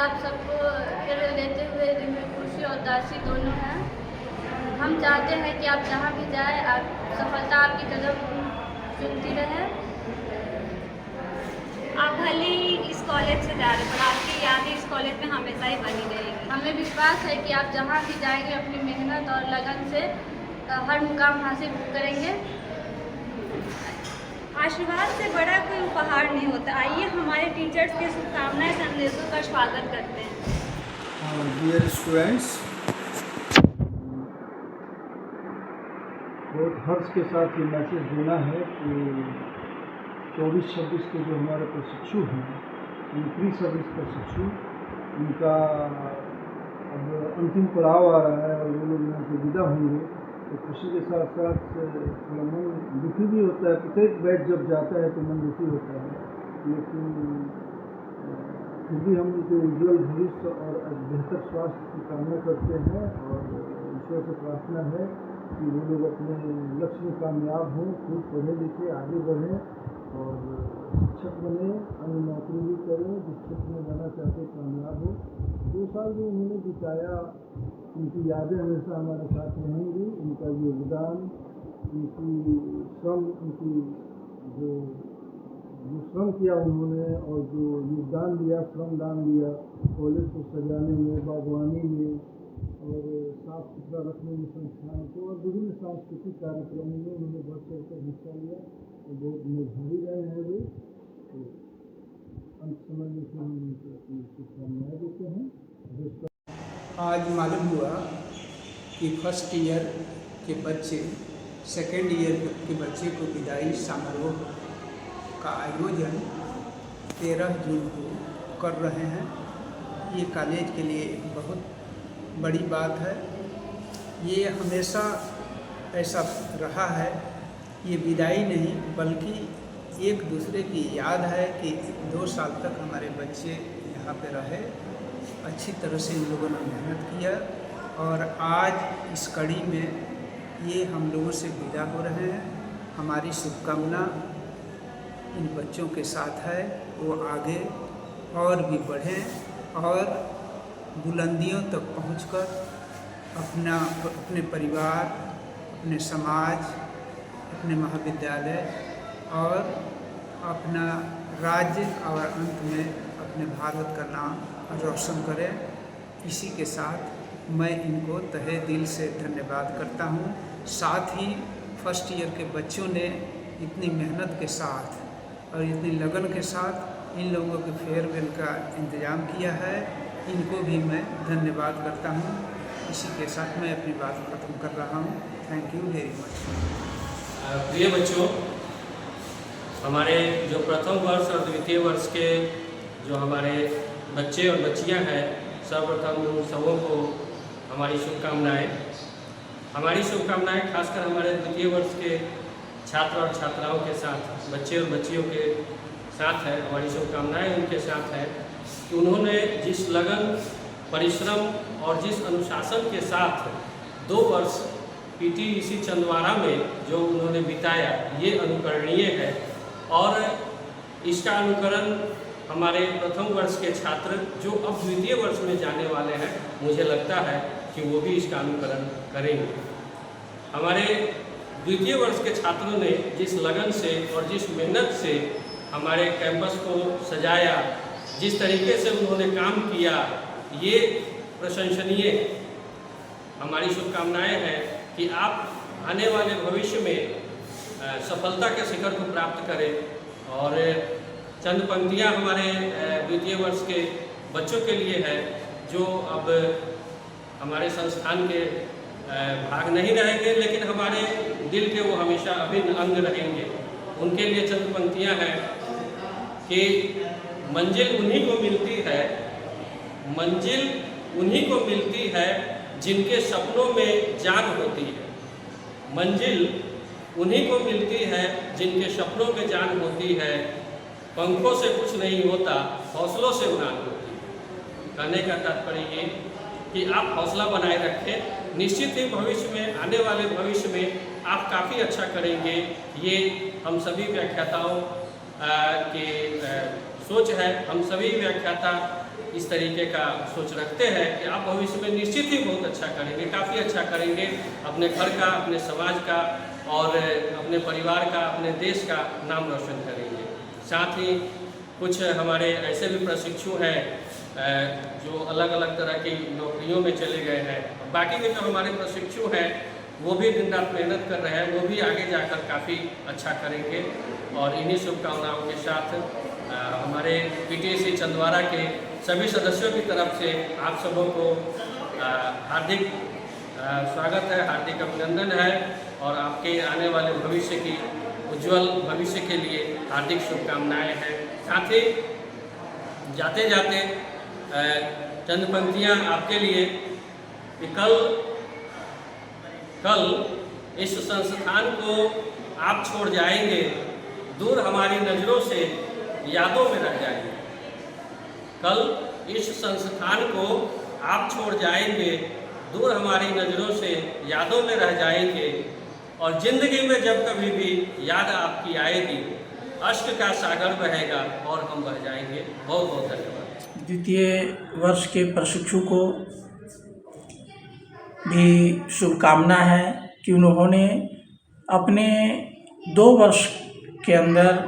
आप सबको फिर लेते हुए दिल में खुशी और उदासी दोनों हैं। हम चाहते हैं कि आप जहाँ भी जाएं, आप सफलता आपकी कदम चुनती रहे। आप भले ही इस कॉलेज से जा रहे पर आपकी यादें इस कॉलेज में हमेशा ही बनी रहेगी। हमें विश्वास है कि आप जहाँ भी जाएंगे अपनी मेहनत और लगन से हर मुकाम हासिल करेंगे। आशीर्वाद से बड़ा कोई उपहार नहीं होता। आइए हमारे टीचर्स के शुभकामनाएं संदेशों का स्वागत करते हैं। डियर स्टूडेंट्स, बहुत हर्ष के साथ ये मैसेज देना है कि 24-26 के जो हमारे प्रशिक्षु हैं, प्री सर्विस प्रशिक्षु, उनका अब अंतिम पड़ाव आ रहा है और वो लोग यहाँ से विदा होंगे। तो खुशी के साथ साथ थोड़ा मन दुखी भी होता है। प्रत्येक बैच जब जाता है तो मन दुखी होता है, लेकिन फिर भी हम उनके उज्ज्वल भविष्य और बेहतर स्वास्थ्य की कामना करते हैं और ईश्वर से प्रार्थना है कि वो लोग अपने लक्ष्य में कामयाब हों, खूब पढ़े लिखे आगे बढ़ें और शिक्षक बने, अन्य नौकरी भी करें, जिस क्षेत्र में जाना चाहते कामयाब हो। 2 साल जो उन्होंने बिताया, उनकी यादें हमेशा हमारे साथ रहेंगी। उनका योगदान, उनकी श्रम, उनकी जो श्रम किया उन्होंने और जो योगदान दिया, श्रमदान दिया कॉलेज को सजाने में, बागवानी में और साफ सुथरा रखने में संस्थान को, और विभिन्न सांस्कृतिक कार्यक्रमों में उन्होंने बढ़ चढ़ कर हिस्सा लिया और बहुत निभाई रहे हैं वो। तो अंत समय में फिर हम उनको अपनी शुभकामनाएं देते हैं। आज मालूम हुआ कि फर्स्ट ईयर के बच्चे सेकेंड ईयर के बच्चे को विदाई समारोह का आयोजन 13 जून को कर रहे हैं। ये कॉलेज के लिए बहुत बड़ी बात है। ये हमेशा ऐसा रहा है, ये विदाई नहीं बल्कि एक दूसरे की याद है कि 2 साल तक हमारे बच्चे यहाँ पे रहे, अच्छी तरह से इन लोगों ने मेहनत किया और आज इस कड़ी में ये हम लोगों से विदा हो रहे हैं। हमारी शुभकामना इन बच्चों के साथ है, वो आगे और भी बढ़ें और बुलंदियों तक पहुंचकर अपने परिवार, अपने समाज, अपने महाविद्यालय और अपना राज्य और अंत में अपने भारत का नाम रोशन करें। इसी के साथ मैं इनको तहे दिल से धन्यवाद करता हूँ। साथ ही फर्स्ट ईयर के बच्चों ने इतनी मेहनत के साथ और इतनी लगन के साथ इन लोगों के फेयरवेल का इंतज़ाम किया है, इनको भी मैं धन्यवाद करता हूँ। इसी के साथ मैं अपनी बात खत्म कर रहा हूँ। Thank you very much. प्रिय बच्चों, हमारे जो प्रथम वर्ष और द्वितीय वर्ष के जो हमारे बच्चे और बच्चियां हैं, सर्वप्रथम उन सबों को हमारी शुभकामनाएं। हमारी शुभकामनाएं खासकर हमारे द्वितीय वर्ष के छात्र और छात्राओं के साथ, बच्चे और बच्चियों के साथ है। हमारी शुभकामनाएं उनके साथ है कि उन्होंने जिस लगन, परिश्रम और जिस अनुशासन के साथ 2 वर्ष पीटीईसी चंदवारा में जो उन्होंने बिताया, ये अनुकरणीय है और इसका अनुकरण हमारे प्रथम वर्ष के छात्र जो अब द्वितीय वर्ष में जाने वाले हैं, मुझे लगता है कि वो भी इसका अनुकरण करेंगे। हमारे द्वितीय वर्ष के छात्रों ने जिस लगन से और जिस मेहनत से हमारे कैंपस को सजाया, जिस तरीके से उन्होंने काम किया, ये प्रशंसनीय है। हमारी शुभकामनाएं हैं कि आप आने वाले भविष्य में सफलता के शिखर को प्राप्त करें। और चंद पंक्तियां हमारे द्वितीय वर्ष के बच्चों के लिए है जो अब हमारे संस्थान के भाग नहीं रहेंगे, लेकिन हमारे दिल के वो हमेशा अभिन्न अंग रहेंगे। उनके लिए चंद पंक्तियां हैं कि मंजिल उन्हीं को मिलती है, मंजिल उन्हीं को मिलती है जिनके सपनों में जान होती है। मंजिल उन्हीं को मिलती है जिनके सपनों में जान होती है। पंखों से कुछ नहीं होता, हौसलों से उड़ान होती है। कहने का तात्पर्य ये कि आप हौसला बनाए रखें, निश्चित ही भविष्य में, आने वाले भविष्य में आप काफ़ी अच्छा करेंगे। ये हम सभी व्याख्याताओं की सोच है। हम सभी व्याख्याता इस तरीके का सोच रखते हैं कि आप भविष्य में निश्चित ही बहुत अच्छा करेंगे, काफ़ी अच्छा करेंगे, अपने घर का, अपने समाज का और अपने परिवार का, अपने देश का नाम रोशन करेंगे। साथ ही कुछ हमारे ऐसे भी प्रशिक्षु हैं जो अलग अलग तरह की नौकरियों में चले गए हैं। बाकी के जो हमारे प्रशिक्षु हैं वो भी दिन रात मेहनत कर रहे हैं, वो भी आगे जाकर काफ़ी अच्छा करेंगे। और इन्हीं शुभकामनाओं के साथ हमारे PTSC चंदवारा के सभी सदस्यों की तरफ से आप सबों को हार्दिक स्वागत है, हार्दिक अभिनंदन है और आपके आने वाले भविष्य की उज्जवल भविष्य के लिए हार्दिक शुभकामनाएं हैं। साथ ही जाते जाते चंद पंक्तियाँ आपके लिए कि कल इस संस्थान को आप छोड़ जाएंगे, दूर हमारी नज़रों से यादों में रह जाएंगे। कल इस संस्थान को आप छोड़ जाएंगे, दूर हमारी नज़रों से यादों में रह जाएंगे और ज़िंदगी में जब कभी भी याद आपकी आएगी, अश्क का सागर बहेगा और हम बह जाएंगे। बहुत बहुत धन्यवाद। द्वितीय वर्ष के प्रशिक्षु को भी शुभकामना है कि उन्होंने अपने 2 वर्ष के अंदर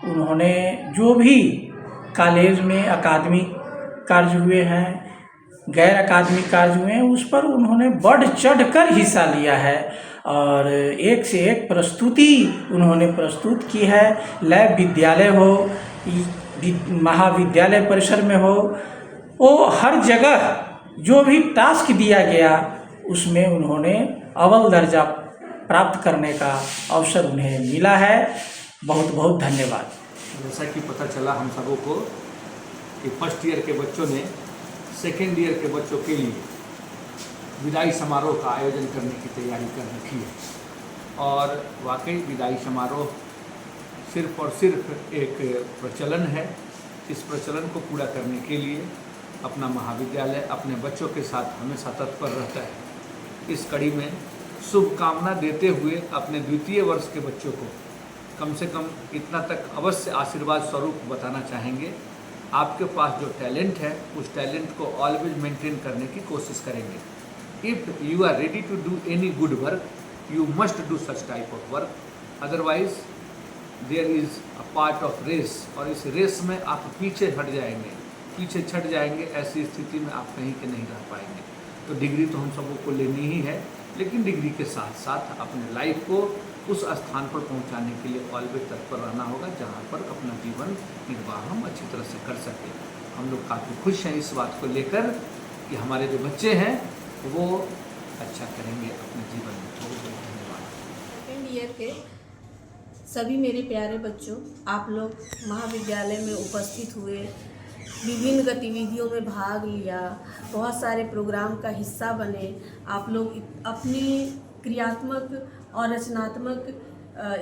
उन्होंने जो भी कॉलेज में अकादमिक कार्य हुए हैं, गैर अकादमिक कार्य हुए हैं, उस पर उन्होंने बढ़ चढ़कर हिस्सा लिया है और एक से एक प्रस्तुति उन्होंने प्रस्तुत की है। लैब विद्यालय हो, महाविद्यालय परिसर में हो, वो हर जगह जो भी टास्क दिया गया उसमें उन्होंने अव्वल दर्जा प्राप्त करने का अवसर उन्हें मिला है। बहुत बहुत धन्यवाद। जैसा कि पता चला हम सबों को कि फर्स्ट ईयर के बच्चों ने सेकेंड ईयर के बच्चों के लिए विदाई समारोह का आयोजन करने की तैयारी कर रखी है और वाकई विदाई समारोह सिर्फ और सिर्फ एक प्रचलन है। इस प्रचलन को पूरा करने के लिए अपना महाविद्यालय अपने बच्चों के साथ हमेशा तत्पर रहता है। इस कड़ी में शुभकामना देते हुए अपने द्वितीय वर्ष के बच्चों को कम से कम इतना तक अवश्य आशीर्वाद स्वरूप बताना चाहेंगे, आपके पास जो टैलेंट है उस टैलेंट को ऑलवेज मेंटेन करने की कोशिश करेंगे। If you are ready to do any good work, you must do such type of work, otherwise there is a part of race और इस रेस में आप पीछे छट जाएंगे। ऐसी स्थिति में आप कहीं के नहीं रह पाएंगे। तो डिग्री तो हम सबों को लेनी ही है, लेकिन डिग्री के साथ साथ अपने लाइफ को उस स्थान पर पहुंचाने के लिए ऑलवेज तत्पर रहना होगा जहां पर अपना जीवन निर्वाह हम अच्छी तरह से कर सकें। हम लोग काफ़ी खुश हैं इस बात को लेकर कि हमारे जो बच्चे हैं वो अच्छा करेंगे अपने जीवन में। बहुत बहुत धन्यवाद। सेकेंड ईयर के सभी मेरे प्यारे बच्चों, आप लोग महाविद्यालय में उपस्थित हुए, विभिन्न गतिविधियों में भाग लिया, बहुत सारे प्रोग्राम का हिस्सा बने। आप लोग अपनी क्रियात्मक और रचनात्मक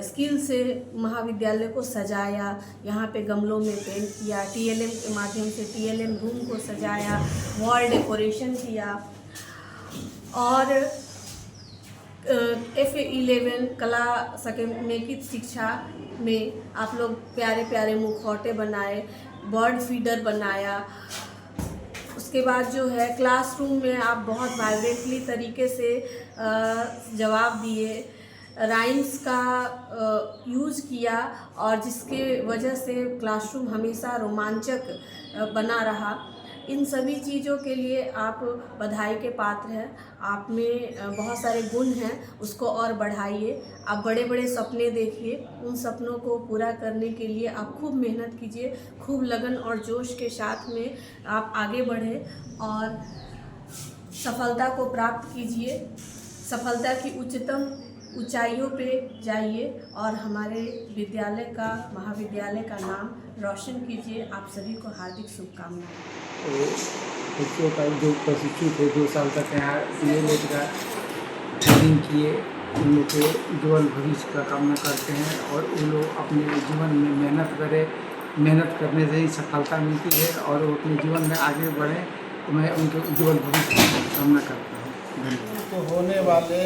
स्किल से महाविद्यालय को सजाया। यहाँ पे गमलों में पेंट किया, TLM के माध्यम से TLM रूम को सजाया, वॉल डेकोरेशन किया और F11 कला समेकित शिक्षा में आप लोग प्यारे प्यारे मुखौटे बनाए, बर्ड फीडर बनाया। उसके बाद जो है क्लासरूम में आप बहुत वाइब्रेंटली तरीके से जवाब दिए, राइम्स का यूज़ किया और जिसके वजह से क्लासरूम हमेशा रोमांचक बना रहा। इन सभी चीज़ों के लिए आप बधाई के पात्र हैं। आप में बहुत सारे गुण हैं, उसको और बढ़ाइए। आप बड़े बड़े सपने देखिए, उन सपनों को पूरा करने के लिए आप खूब मेहनत कीजिए, खूब लगन और जोश के साथ में आप आगे बढ़ें और सफलता को प्राप्त कीजिए। सफलता की उच्चतम ऊंचाइयों पे जाइए और हमारे विद्यालय का, महाविद्यालय का नाम रोशन कीजिए। आप सभी को हार्दिक शुभकामनाएं। तो बच्चों का जो प्रशिक्षु थे 2 साल तक यहाँ DLED का ट्रेनिंग किए, उन लोग के उज्ज्वल भविष्य का कामना करते हैं और उन लोग अपने जीवन में मेहनत करें। मेहनत करने से ही सफलता मिलती है और वो अपने जीवन में आगे बढ़ें। तो मैं उनके उज्ज्वल भविष्य की कामना करता हूँ। धन्यवाद। तो होने वाले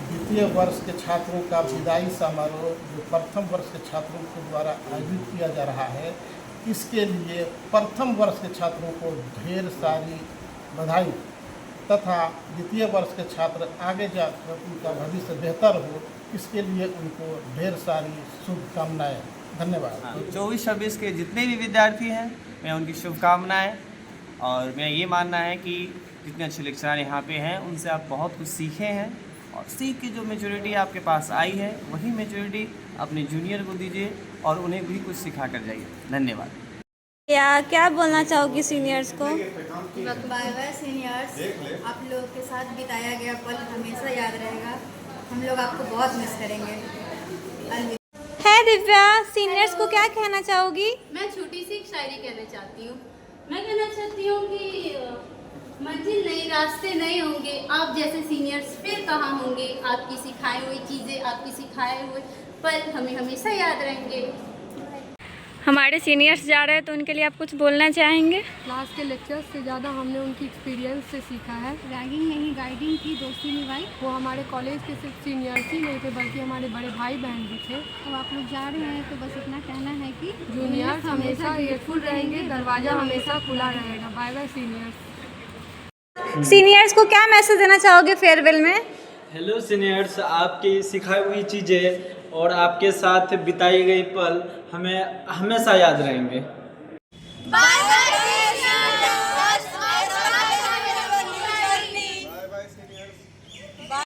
द्वितीय वर्ष के छात्रों का विदाई समारोह जो प्रथम वर्ष के छात्रों के द्वारा आयोजित किया जा रहा है, इसके लिए प्रथम वर्ष के छात्रों को ढेर सारी बधाई तथा द्वितीय वर्ष के छात्र आगे जाकर उनका भविष्य बेहतर हो, इसके लिए उनको ढेर सारी शुभकामनाएं। धन्यवाद। 24-26 के जितने भी विद्यार्थी हैं, मैं उनकी शुभकामनाएं, और मेरा ये मानना है कि जितने अच्छे लेक्चरर यहाँ पे हैं उनसे आप बहुत कुछ सीखे हैं, और सीख के जो मेच्योरिटी आपके पास आई है वही मेच्योरिटी अपने जूनियर को दीजिए और उन्हें भी कुछ सिखा कर जाइए। धन्यवाद। क्या बोलना चाहोगी सीनियर्स को? बाय बाय सीनियर्स, आप लोगों के साथ बिताया गया पल हमेशा याद रहेगा। हम लोग आपको बहुत मिस करेंगे। है दिव्या, सीनियर्स को क्या कहना चाहोगी? मैं छोटी सी एक शायरी कहना चाहती हूँ। मैं कहना चाहती हूँ कि मंजिल नई, रास्ते नए होंगे, आप जैसे सीनियर्स फिर कहाँ होंगे। आपकी सिखाई हुई चीज़ें, आपकी सिखाए हुए पल हमें हमेशा याद रहेंगे। हमारे सीनियर्स जा रहे हैं तो उनके लिए आप कुछ बोलना चाहेंगे? क्लास के लेक्चर्स से ज़्यादा हमने उनकी एक्सपीरियंस से सीखा है। रैगिंग नहीं, गाइडिंग की, दोस्ती निभाई। वो हमारे कॉलेज के सिर्फ सीनियर्स ही नहीं थे बल्कि हमारे बड़े भाई बहन भी थे। तो आप लोग जा रहे हैं तो बस इतना कहना है कि जूनियर्स हमेशा ग्रेटफुल रहेंगे, दरवाज़ा हमेशा खुला रहेगा। Bye bye seniors. सीनियर्स को क्या मैसेज देना चाहोगे फेयरवेल में? हेलो सीनियर्स, आपकी सिखाई हुई चीज़ें और आपके साथ बिताई गई पल हमें हमेशा याद रहेंगे। Bye bye.